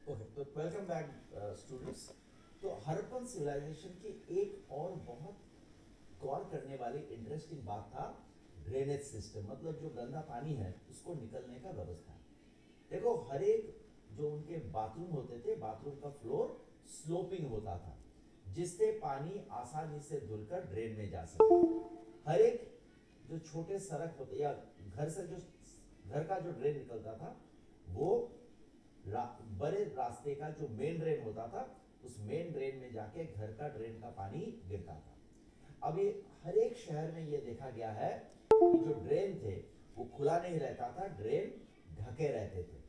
Okay, तो welcome back students. तो Harappan civilisation की एक और बहुत गौर करने वाली इंटरेस्टिंग बात था ड्रेनेज सिस्टम, मतलब जो गंदा पानी है उसको निकलने का व्यवस्था। देखो, हर एक जो उनके बाथरूम होते थे, बाथरूम का फ्लोर स्लोपिंग होता था, जिससे पानी आसानी से धुलकर ड्रेन में जा सके। हर एक जो छोटे सड़क होते या घर से जो घर का जो ड्रेन निकलता था, वो बड़े रास्ते का जो मेन ड्रेन होता था, उस मेन ड्रेन में जाके घर का ड्रेन का पानी गिरता था। अब ये हर एक शहर में ये देखा गया है कि जो ड्रेन थे वो खुला नहीं रहता था, ड्रेन ढके रहते थे।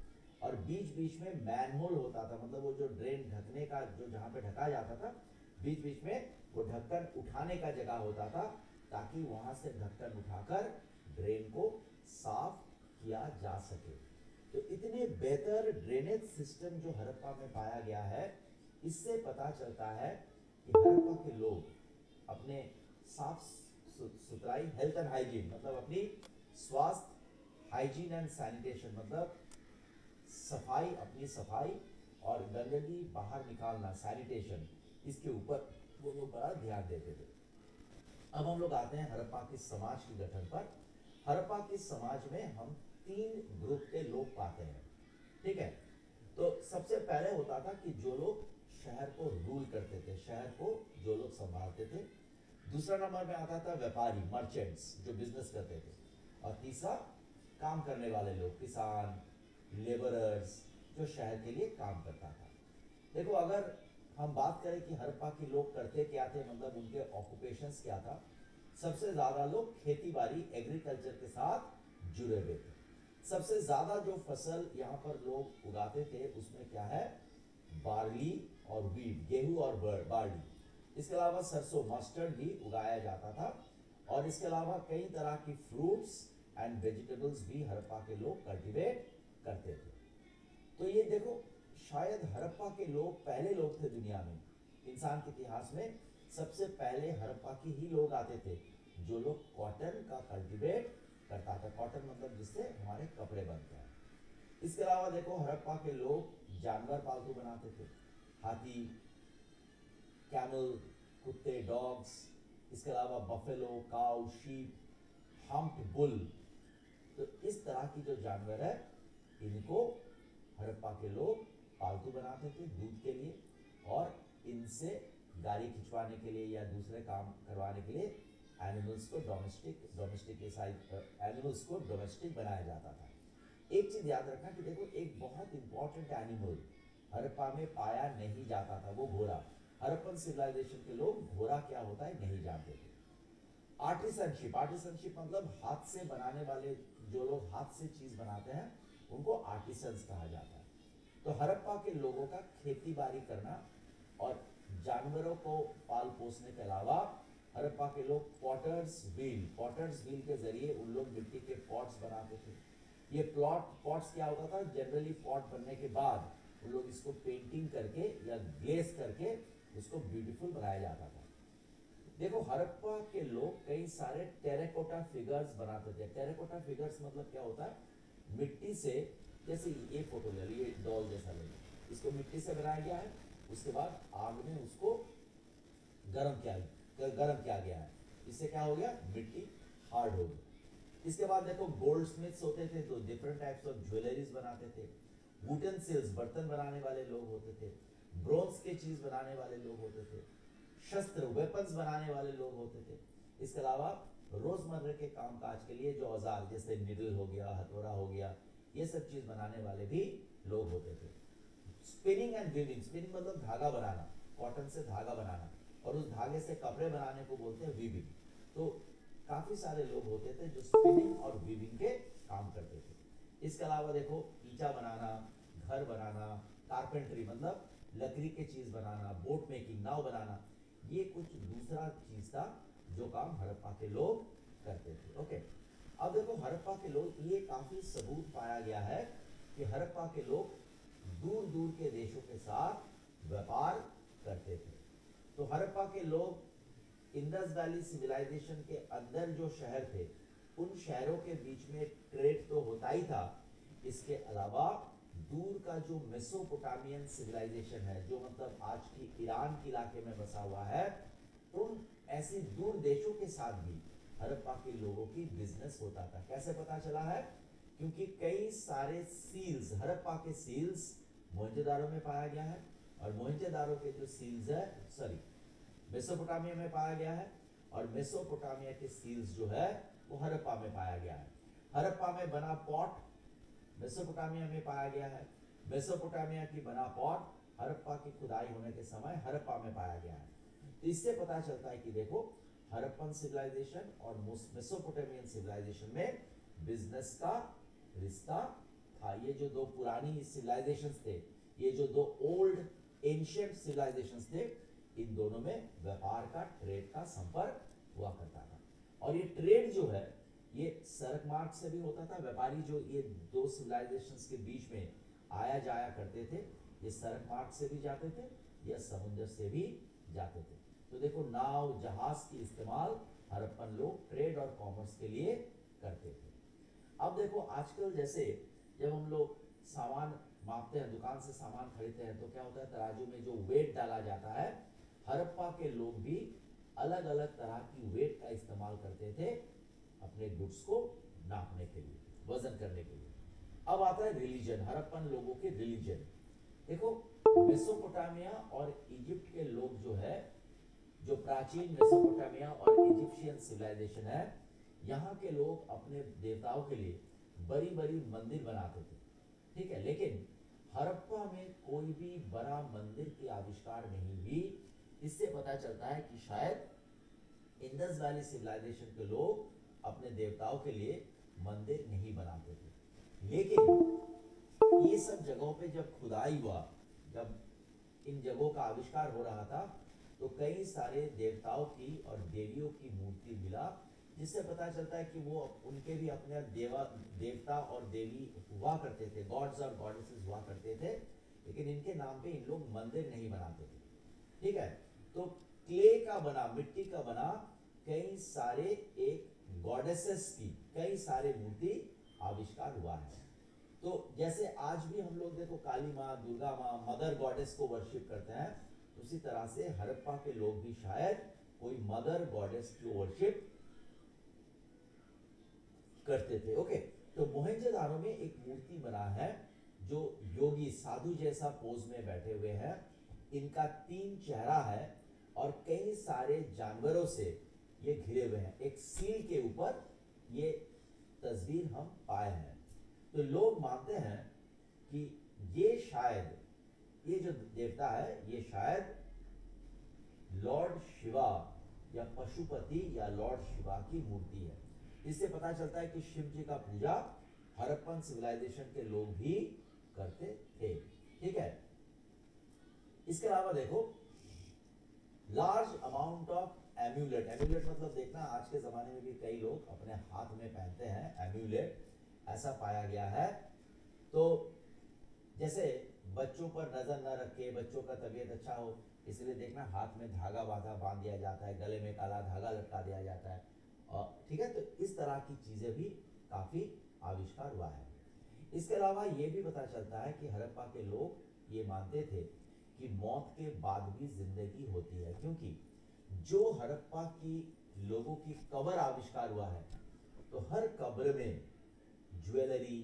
और बीच बीच में मैनहोल होता था, मतलब वो जो ड्रेन ढकने का जो जहां पे ढका जाता था, बीच बीच में वो ढक्कन उठाने का जगह होता था, ताकि वहां से ढक्कन उठाकर ड्रेन को साफ किया जा सके। तो इतने बेहतर ड्रेनेज सिस्टम जो हड़प्पा में पाया गया है, इससे पता चलता है कि हड़प्पा के लोग अपने साफ सुथराई, हेल्थ एंड हाइजीन, मतलब अपनी स्वास्थ्य, हाइजीन एंड सैनिटेशन, मतलब सफाई, अपनी सफाई और गंदगी बाहर निकालना, सैनिटेशन, इसके ऊपर वो लोग बड़ा ध्यान देते थे। अब हम लोग आते हैं हड़प्पा के समाज के गठन पर। हड़प्पा के समाज में हम तीन ग्रुप के लोग पाते हैं, ठीक है। तो सबसे पहले होता था कि जो लोग शहर को रूल करते थे, शहर को जो लोग संभालते थे। दूसरा नंबर में आता था व्यापारी, मर्चेंट्स, जो बिजनेस करते थे। और तीसरा काम करने वाले लोग, किसान, लेबरर्स, जो शहर के लिए काम करता था। देखो, अगर हम बात करें कि हड़प्पा के लोग करते क्या थे, मतलब उनके ऑक्यूपेशंस क्या था, सबसे ज्यादा लोग खेती बाड़ी, एग्रीकल्चर के साथ जुड़े हुए थे। सबसे ज्यादा जो फसल यहाँ पर लोग उगाते थे उसमें क्या है, बार्ली और वीट, गेहूं और बार्ली। इसके अलावा सरसों, मस्टर्ड भी उगाया जाता था। और इसके अलावा कई तरह की फ्रूट्स एंड वेजिटेबल्स भी हड़प्पा के लोग कल्टीवेट करते थे। तो ये देखो, शायद हड़प्पा के लोग पहले लोग थे दुनिया में, इंसान के इतिहास में सबसे पहले हड़प्पा के ही लोग आते थे जो लोग कॉटन का कल्टीवेट करता था। कॉटन मतलब जिससे हमारे कपड़े बनते हैं। इसके अलावा देखो, हड़प्पा के लोग जानवर पालतू बनाते थे, हाथी, कैमल, कुत्ते, डॉग्स। इसके अलावा buffalo, cow, sheep, humped bull. तो इस तरह की जो जानवर है, इनको हड़प्पा के लोग पालतू बनाते थे दूध के लिए, और इनसे गाड़ी खिंचवाने के लिए या दूसरे काम करवाने के लिए एनिमल्स को एनिमल्स को डोमेस्टिक बनाया जाता था। एक चीज याद रखना कि देखो, एक बहुत इंपॉर्टेंट एनिमल हड़प्पा में पाया नहीं जाता था, वो घोड़ा। हड़प्पन सिविलाइजेशन के लोग घोड़ा क्या होता है नहीं जानते थे। आर्टिसनशिप, आर्टिसनशिप मतलब हाथ से बनाने वाले, जो लोग हाथ से चीज बनाते हैं उनको आर्टिसंस कहा जाता है। तो हड़प्पा के लोगों का खेती बाड़ी करना और जानवरों को पाल पोसने के अलावा, हड़प्पा के लोग पॉटर्स व्हील के जरिए उन लोग मिट्टी के पॉट्स बनाते थे। ये पॉट्स क्या होता था, जनरली पॉट बनने के बाद उन लोग इसको पेंटिंग करके या ग्लेस करके उसको ब्यूटीफुल बनाया जाता था। देखो, हड़प्पा के लोग कई सारे टेराकोटा फिगर्स बनाते थे। टेराकोटा फिगर्स मतलब क्या होता है, मिट्टी से, जैसे ये फोटो ले ली, ये डॉल जैसा ले ली, इसको मिट्टी से बनाया गया है। उसके बाद आग में उसको गर्म किया गया है। इससे क्या हो गया, मिट्टी हार्ड हो गई। इसके बाद देखो, गोल्ड स्मिथ्स होते थे, तो डिफरेंट टाइप्स ऑफ ज्वेलरीज बनाते थे। वुडन सिल्स, बर्तन बनाने वाले लोग होते थे। ब्रोंज के चीज बनाने वाले लोग होते थे। शस्त्र, वेपन्स बनाने वाले लोग होते थे। इसके अलावा रोजमर्रा के कामकाज के लिए जो औजार, जैसे निडल हो गया, हथौड़ा हो गया, ये सब चीज बनाने वाले भी लोग होते थे। स्पिनिंग एंड वीविंग, स्पिनिंग मतलब धागा बनाना, कॉटन से धागा बनाना, और उस धागे से कपड़े बनाने को बोलते हैं वीविंग। तो काफी सारे लोग होते थे जो स्पिनिंग और वीविंग के काम करते थे। इसके अलावा देखो, ईटा बनाना, घर बनाना, कारपेंट्री मतलब लकड़ी के चीज बनाना, बोट मेकिंग, नाव बनाना, ये कुछ दूसरा चीज था जो काम हड़प्पा के लोग करते थे। ओके, अब देखो, हड़प्पा के लोग, ये काफी सबूत पाया गया है कि हड़प्पा के लोग दूर दूर के देशों के साथ व्यापार करते थे। तो हड़प्पा के लोग इंडस वैली सिविलाइजेशन के अंदर जो शहर थे, उन शहरों के बीच में ट्रेड तो होता ही था। इसके अलावा दूर का जो मेसोपोटामियन सिविलाइजेशन है, जो मतलब आज की ईरान के इलाके में बसा हुआ है, उन ऐसे दूर देशों के साथ भी हड़प्पा के लोगों की बिजनेस होता था। कैसे पता चला है? क्योंकि कई सारे सील्स, हड़प्पा के सील्स मोहनजोदारो में पाया गया है, और मोहनजोदारो के जो सील्स है, सॉरी, मेसोपोटामिया में पाया गया है, और मेसोपोटामिया के सील्स जो है वो हड़प्पा में पाया गया है। हड़प्पा में बना पॉट मेसोपोटामिया में पाया गया है, मेसोपोटामिया की बना पॉट हड़प्पा की खुदाई होने के समय हड़प्पा में पाया गया है। तो इससे पता चलता है कि देखो, हड़प्पन सिविलाइजेशन और मेसोपोटामियन सिविलाइजेशन में बिजनेस का रिश्ता था। ये जो दो पुरानी सिविलाइजेशंस थे, ये जो दो ओल्ड एंशिएंट सिविलाइजेशंस थे, इन दोनों में व्यापार का, ट्रेड का संपर्क हुआ करता था। और ये ट्रेड जो है ये सड़क मार्ग से भी होता था। व्यापारी जो ये दो सिविलाइजेशंस के बीच में आया जाया करते थे, ये सड़क मार्ग से भी जाते थे या समुद्र से भी जाते थे। तो देखो, नाव, जहाज की इस्तेमाल हड़प्पन लोग ट्रेड और कॉमर्स के लिए करते थे। अब देखो, आजकल जैसे जब हम लोग सामान मापते हैं, दुकान से सामान खरीदते हैं, तो क्या होता है, तराजू में जो वेट डाला जाता है, हड़प्पा के लोग भी अलग अलग तरह की वेट का इस्तेमाल करते थे अपने गुड्स को नापने के लिए, वजन करने के लिए। अब आता है रिलीजन, हड़प्पन लोगों के रिलीजन। देखो, मेसोपोटामिया और इजिप्ट के लोग जो है, जो प्राचीन मेसोपोटामिया और इजिप्शियन सिविलाइजेशन है, यहाँ के लोग अपने देवताओं के लिए बड़ी बड़ी मंदिर बनाते थे, ठीक है। लेकिन हड़प्पा में कोई भी बड़ा मंदिर की आविष्कार नहीं हुई। इससे पता चलता है कि शायद इंडस वैली सिविलाइजेशन के लोग अपने देवताओं के लिए मंदिर नहीं बनाते थे। लेकिन ये सब जगहों पे जब खुदाई हुआ, जब इन जगहों का आविष्कार हो रहा था, तो कई सारे देवताओं की और देवियों की मूर्ति मिला, जिससे पता चलता है कि वो उनके भी अपने देवता और देवी हुआ करते थे, गॉड्स और गॉडेसेस हुआ करते थे, लेकिन इनके नाम पे इन लोग मंदिर नहीं बनाते थे, ठीक है। तो क्ले का बना, मिट्टी का बना कई सारे एक गॉडेसेस की कई सारे मूर्ति आविष्कार हुआ है। तो जैसे आज भी हम लोग देखो काली माँ, दुर्गा माँ, मदर गॉडेस को वर्शिप करते हैं, उसी तरह से हड़प्पा के लोग भी शायद कोई मदर गॉडेस की वर्शिप करते थे। ओके, तो मोहनजोदारो में एक मूर्ति बना है जो योगी साधु जैसा पोज में बैठे हुए हैं। इनका 3 चेहरा है और कई सारे जानवरों से ये घिरे हुए हैं। एक सील के ऊपर ये तस्वीर हम पाए हैं। तो लोग मानते हैं कि ये शायद, ये जो देवता है, ये शायद लॉर्ड शिवा या पशुपति या लॉर्ड शिवा की मूर्ति है। इससे पता चलता है कि शिव जी का पूजा हड़प्पन सिविलाइजेशन के लोग भी करते थे, ठीक है। इसके अलावा देखो, large amount of emulate, emulate मतलब देखना, आज के जमाने में भी कई लोग अपने हाथ में पहनते हैं एम्यूलेट, ऐसा पाया गया है। तो जैसे बच्चों पर नजर न रखे, बच्चों का तबीयत अच्छा हो, इसलिए देखना हाथ में धागा बांध दिया जाता है, गले में काला धागा लटका दिया जाता है, और ठीक है। तो इस तरह की चीजें भी काफी आविष्कार हुआ है। इसके अलावा ये भी पता चलता है कि हड़प्पा के लोग ये मानते थे कि मौत के बाद भी जिंदगी होती है, क्योंकि जो हड़प्पा की लोगों की कब्र आविष्कार हुआ है, तो हर कब्र में ज्वेलरी,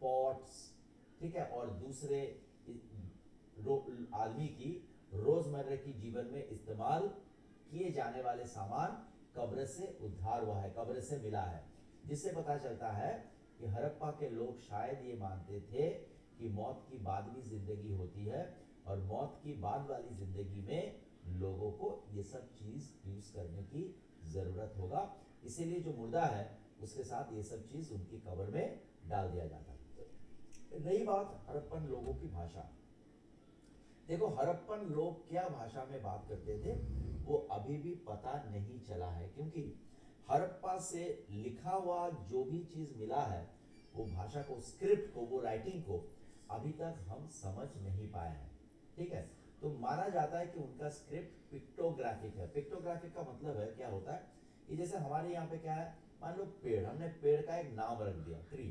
पॉट्स, ठीक है, और दूसरे आदमी की रोजमर्रा की जीवन में इस्तेमाल किए जाने वाले सामान कब्र से उद्धार हुआ है, कब्र से मिला है। जिससे पता चलता है कि हड़प्पा के लोग शायद ये मानते थे कि मौत की बाद भी जिंदगी होती है, और मौत की बाद वाली जिंदगी में लोगों को ये सब चीज यूज करने की जरूरत होगा, इसीलिए जो मुर्दा है उसके साथ ये सब चीज उनकी कब्र में डाल दिया जाता है। रही बात हड़प्पन लोगों की भाषा, देखो हड़प्पन लोग क्या भाषा में बात करते थे वो अभी भी पता नहीं चला है, क्योंकि हड़प्पा से लिखा हुआ जो भी चीज मिला है, वो भाषा को, स्क्रिप्ट को, वो राइटिंग को अभी तक हम समझ नहीं पाए हैं, ठीक है। तो माना जाता है कि उनका स्क्रिप्ट पिक्टोग्राफिक है। पिक्टोग्राफिक का मतलब है, क्या होता है कि जैसे हमारे यहाँ पे क्या है, मान लो पेड़, हमने पेड़ का एक नाम रख दिया ट्री,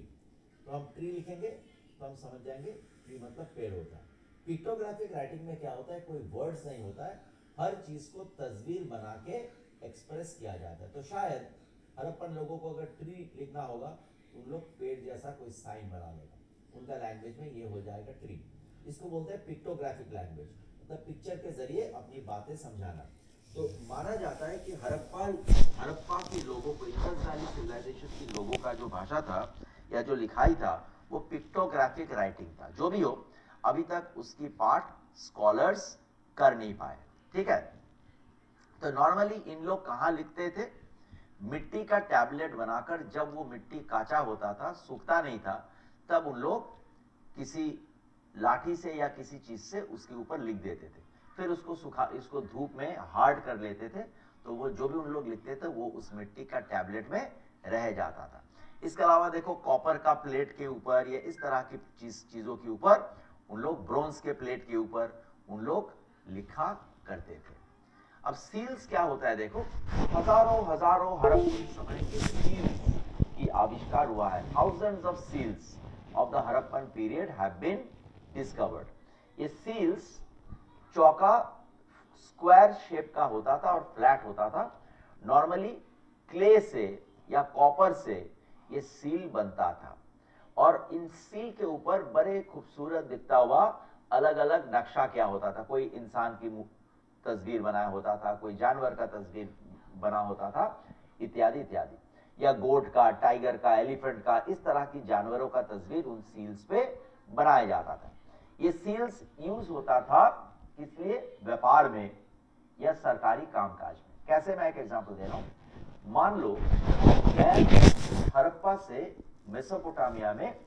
तो हम ट्री लिखेंगे तो हम समझ जाएंगे ट्री मतलब पेड़ होता है। पिक्टोग्राफिक राइटिंग में क्या होता है, कोई वर्ड्स नहीं होता है, हर चीज को तस्वीर बना के एक्सप्रेस किया जाता है। तो शायद हड़प्पन लोगों को अगर ट्री लिखना होगा तो उन लोग पेड़ जैसा कोई साइन बना लेगा, उनका लैंग्वेज में ये हो जाएगा ट्री। इसको बोलते हैं पिक्टोग्राफिक लैंग्वेज, मतलब पिक्चर के जरिए अपनी बातें समझाना। तो माना जाता है कि हड़प्पा के लोगों को, इंडस वैली सिविलाइजेशन के लोगों का जो भाषा था या जो लिखाई था वो पिक्टोग्राफिक राइटिंग था। जो भी हो, अभी तक उसकी पाठ स्कॉलर्स कर नहीं पाए। ठीक है, तो नॉर्मली इन लोग कहाँ लिखते थे, मिट्टी का टैबलेट बनाकर, जब वो मिट्टी काचा होता था, सूखता नहीं था, तब उन लोग किसी लाठी से या किसी चीज से उसके ऊपर लिख देते थे, फिर इसको धूप में हार्ड कर लेते थे, तो वो जो भी उन लोग लिखते थे वो उस मिट्टी का टैबलेट में रह जाता था। इसके अलावा देखो, कॉपर का प्लेट के ऊपर या इस तरह की चीजों के ऊपर उन लोग, ब्रोंज के प्लेट के ऊपर उन लोग लिखा करते थे। अब सील्स क्या होता है, देखो, हजारों हजारों हड़प्पन समय के सील्स की आविष्कार हुआ है। Thousands of seals of the Harappan period have been discovered. ये सील्स चौका, स्क्वायर शेप का होता था और फ्लैट होता था। नॉर्मली क्ले से या कॉपर से ये सील बनता था, और इन सील के ऊपर बड़े खूबसूरत दिखता हुआ अलग अलग नक्शा क्या होता था, कोई इंसान की तस्वीर बनाया होता था, कोई जानवर का तस्वीर बना होता था, इत्यादि इत्यादि, या गोट का, टाइगर का, एलिफेंट का, इस तरह की जानवरों का तस्वीर उन सील्स पे बनाया जाता था। ये सील्स यूज होता था इसलिए व्यापार में या सरकारी कामकाज में। कैसे, मैं एक एग्जांपल दे रहा हूं। मान लो मैं हड़प्पा से मेसोपोटामिया में,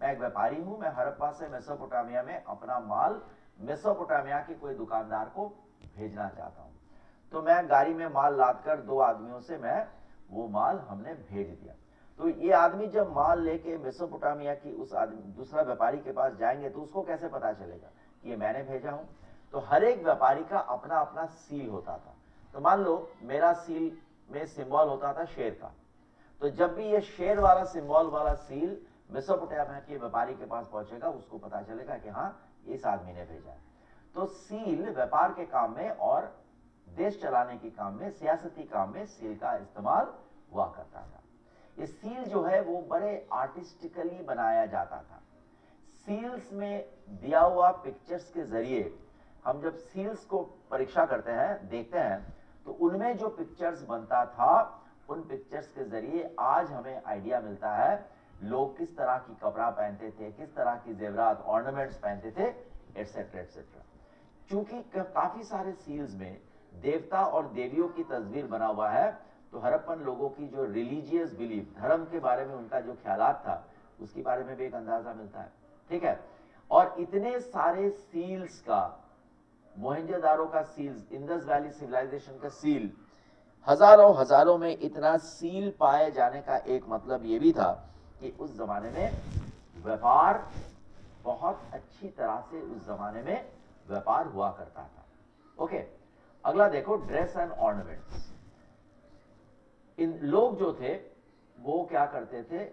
मैं एक व्यापारी हूं, मैं हड़प्पा से मेसोपोटामिया में अपना माल मेसोपोटामिया के कोई दुकानदार को भेजना चाहता हूं। तो मैं गाड़ी में माल लादकर 2 आदमियों से मैं वो माल हमने भेज दिया। तो ये आदमी जब माल लेके मेसोपोटामिया की उस आदमी, दूसरा व्यापारी के पास जाएंगे तो उसको कैसे पता चलेगा कि ये मैंने भेजा हूं। तो हर एक व्यापारी का अपना अपना सील होता था। तो मान लो मेरा सील में सिंबल होता था शेर का, तो जब भी ये शेर वाला सिंबल वाला सील मेसोपोटामिया के व्यापारी के पास पहुंचेगा, उसको पता चलेगा कि हाँ, इस आदमी ने भेजा है। तो सील व्यापार के काम में और देश चलाने के काम में, सियासती काम में सील का इस्तेमाल हुआ करता था। ये सील जो है वो बड़े आर्टिस्टिकली बनाया जाता था। सील्स में दिया हुआ पिक्चर्स के जरिए हम जब सील्स को परीक्षा करते हैं, देखते हैं, तो उनमें जो पिक्चर्स बनता था, उन पिक्चर्स के जरिए आज हमें आइडिया मिलता है लोग किस तरह की कपड़ा पहनते थे, किस तरह की जेवरात, ऑर्नामेंट्स पहनते थे, एटसेट्रा एटसेट्रा। चूंकि काफी सारे सील्स में देवता और देवियों की तस्वीर बना हुआ है, तो हड़प्पन लोगों की जो रिलीजियस बिलीफ, धर्म के बारे में उनका जो ख्यालात था, उसके बारे में भी एक अंदाजा मिलता है। ठीक है, और इतने सारे सील्स का, मोहनजोदारो का सील्स, इंडस वैली सिविलाइजेशन का सील, हजारों हजारों में इतना सील पाए जाने का एक मतलब यह भी था कि उस जमाने में व्यापार बहुत अच्छी तरह से, उस जमाने में व्यापार हुआ करता था। ओके, अगला देखो, ड्रेस एंड ऑर्नामेंट्स। इन लोग जो थे वो क्या करते थे,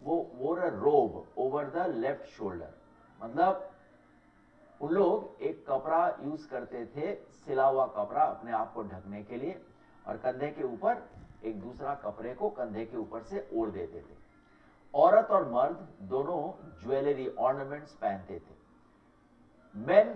वो वोर अ रोब ओवर द लेफ्ट शोल्डर, मतलब उन लोग एक कपड़ा यूज करते थे, सिला हुआ कपड़ा, अपने आप को ढकने के लिए, और कंधे के ऊपर एक दूसरा कपड़े को कंधे के ऊपर से ओढ़ देते थे। औरत और मर्द दोनों ज्वेलरी, ऑर्नामेंट्स पहनते थे। मेन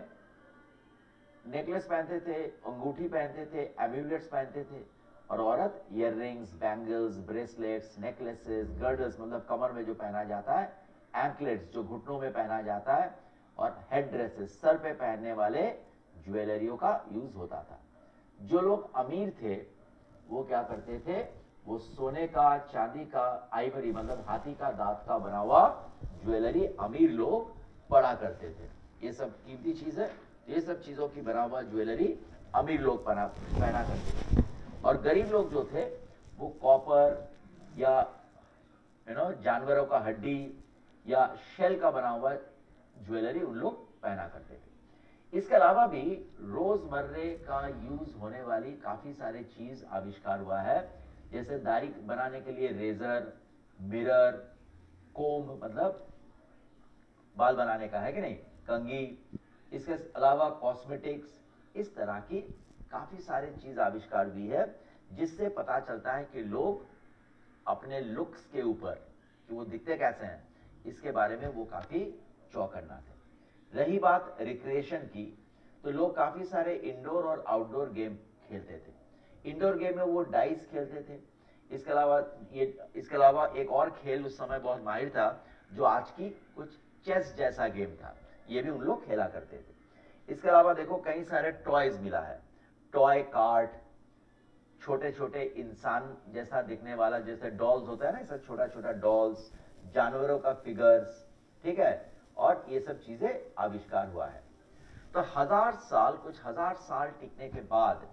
नेकलेस पहनते थे, अंगूठी पहनते थे, एम्यूलेट्स पहनते थे, और औरत earrings, bangles, bracelets, necklaces, girdles, मतलब कमर में जो पहना जाता है, एंकलेट्स जो घुटनों में पहना जाता है, और हेड ड्रेसेस, सर पे पहनने वाले ज्वेलरियों का यूज होता था। जो लोग अमीर थे वो क्या करते थे, वो सोने का, चांदी का, आइवरी मतलब हाथी का दांत का बना हुआ ज्वेलरी अमीर लोग पड़ा करते थे। ये सब कीमती चीज है, ये सब चीजों की बना हुआ ज्वेलरी अमीर लोग पहना करते थे। और गरीब लोग जो थे वो कॉपर या जानवरों का हड्डी या शेल का बना हुआ ज्वेलरी उन लोग पहना करते थे। इसके अलावा भी रोजमर्रे का यूज होने वाली काफी सारे चीज आविष्कार हुआ है, जैसे दाढ़ी बनाने के लिए रेजर, मिरर, कोम्ब मतलब बाल बनाने का, है कि नहीं, कंघी, इसके अलावा कॉस्मेटिक्स, इस तरह की काफी सारी चीज आविष्कार हुई है, जिससे पता चलता है कि लोग अपने लुक्स के ऊपर, कि वो दिखते कैसे हैं, इसके बारे में वो काफी चौकन्ना थे। रही बात रिक्रिएशन की, तो लोग काफी सारे इंडोर और आउटडोर गेम खेलते थे। इंडोर गेम में वो डाइस खेलते थे। इसके अलावा एक और खेल उस समय बहुत माहिर था, जो आज की कुछ चेस जैसा गेम था, ये भी उन लोग खेला करते थे। इसके अलावा देखो कई सारे टॉयज मिला है, टॉय कार्ट, छोटे छोटे इंसान जैसा दिखने वाला, जैसे डॉल्स होता है ना, ऐसा छोटा छोटा डॉल्स, जानवरों का फिगर्स, ठीक है, और ये सब चीजें आविष्कार हुआ है। तो कुछ हजार साल टिकने के बाद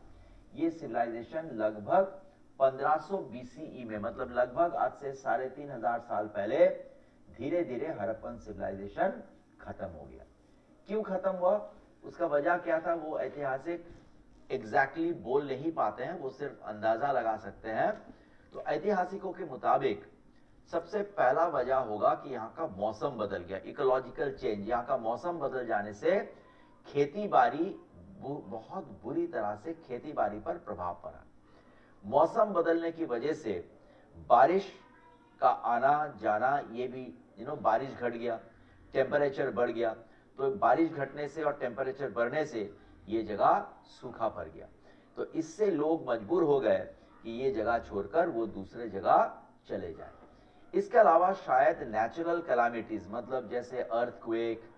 ये सिविलाइजेशन लगभग 1500 बीसीई में, मतलब लगभग आज से 3500 साल पहले, धीरे धीरे हड़प्पन सिविलाइजेशन खत्म हो गया। क्यों खत्म हुआ, उसका वजह क्या था, वो ऐतिहासिक एग्जैक्टली बोल नहीं पाते हैं, वो सिर्फ अंदाजा लगा सकते हैं। तो ऐतिहासिकों के मुताबिक सबसे पहला वजह होगा कि यहाँ का मौसम बदल गया, इकोलॉजिकल चेंज, यहाँ का मौसम बदल जाने से खेती बाड़ी, बहुत बुरी तरह से खेती बाड़ी पर प्रभाव पड़ा। मौसम बदलने की वजह से बारिश का आना जाना, ये भी बारिश घट गया, टेम्परेचर बढ़ गया। तो बारिश घटने से और टेम्परेचर बढ़ने से ये जगह सूखा पड़ गया। तो इससे लोग मजबूर हो गए कि ये जगह छोड़कर वो दूसरे जगह चले जाए। इसके अलावा शायद नेचुरल कैलामिटीज, मतलब जैसे अर्थक्वेक,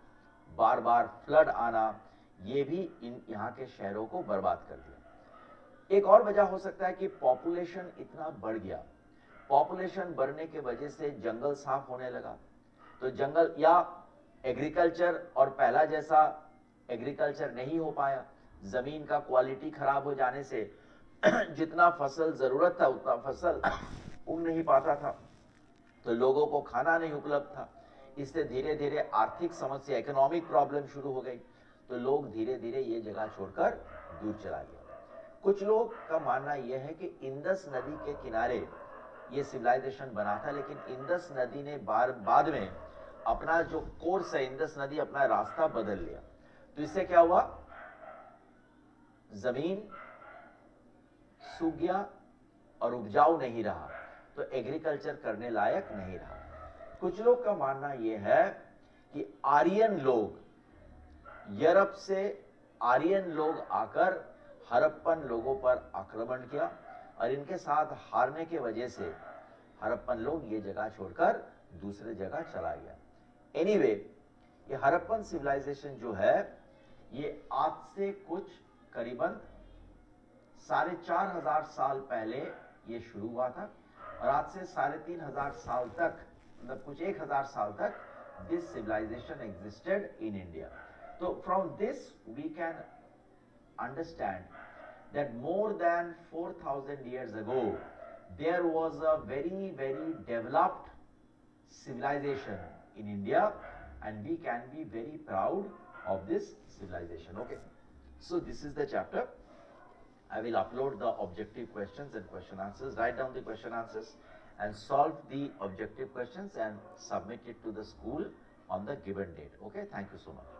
बार बार फ्लड आना, ये भी यहाँ के शहरों को बर्बाद कर दिया। एक और वजह हो सकता है कि पॉपुलेशन इतना बढ़ गया, पॉपुलेशन बढ़ने के वजह से जंगल साफ होने लगा। तो जंगल या एग्रीकल्चर, और पहला जैसा एग्रीकल्चर नहीं हो पाया, जमीन का क्वालिटी खराब हो जाने से जितना फसल जरूरत था उतना फसल उग नहीं पाता था, तो लोगों को खाना नहीं उपलब्ध था। इससे धीरे धीरे आर्थिक समस्या, इकोनॉमिक प्रॉब्लम शुरू हो गई। तो लोग धीरे धीरे ये जगह छोड़कर दूर चला गया। कुछ लोग का मानना यह है कि इंदस नदी के किनारे ये सिविलाइजेशन बना था, लेकिन इंदस नदी ने बाद में अपना जो कोर्स है, इंदस नदी अपना रास्ता बदल लिया। तो इससे क्या हुआ, जमीन सूख गया और उपजाऊ नहीं रहा, तो एग्रीकल्चर करने लायक नहीं रहा। कुछ लोग का मानना यह है कि आर्यन लोग, यूरोप से आर्यन लोग आकर हड़प्पन लोगों पर आक्रमण किया, और इनके साथ हारने के वजह से हड़प्पन लोग ये जगह छोड़कर दूसरे जगह चला गया। एनीवे, ये हड़प्पन सिविलाइजेशन जो है, ये आज से कुछ करीबन 4500 साल पहले ये शुरू हुआ था, और आज से 3500 साल तक, मतलब कुछ 1000 साल तक, this civilization existed in India. तो from this we can understand that more than 4000 years ago there was a very developed civilization in India, and we can be very proud of this civilization. Okay, so this is the chapter. I will upload the objective questions and question answers. Write down the question answers and solve the objective questions and submit it to the school on the given date. Okay, thank you so much.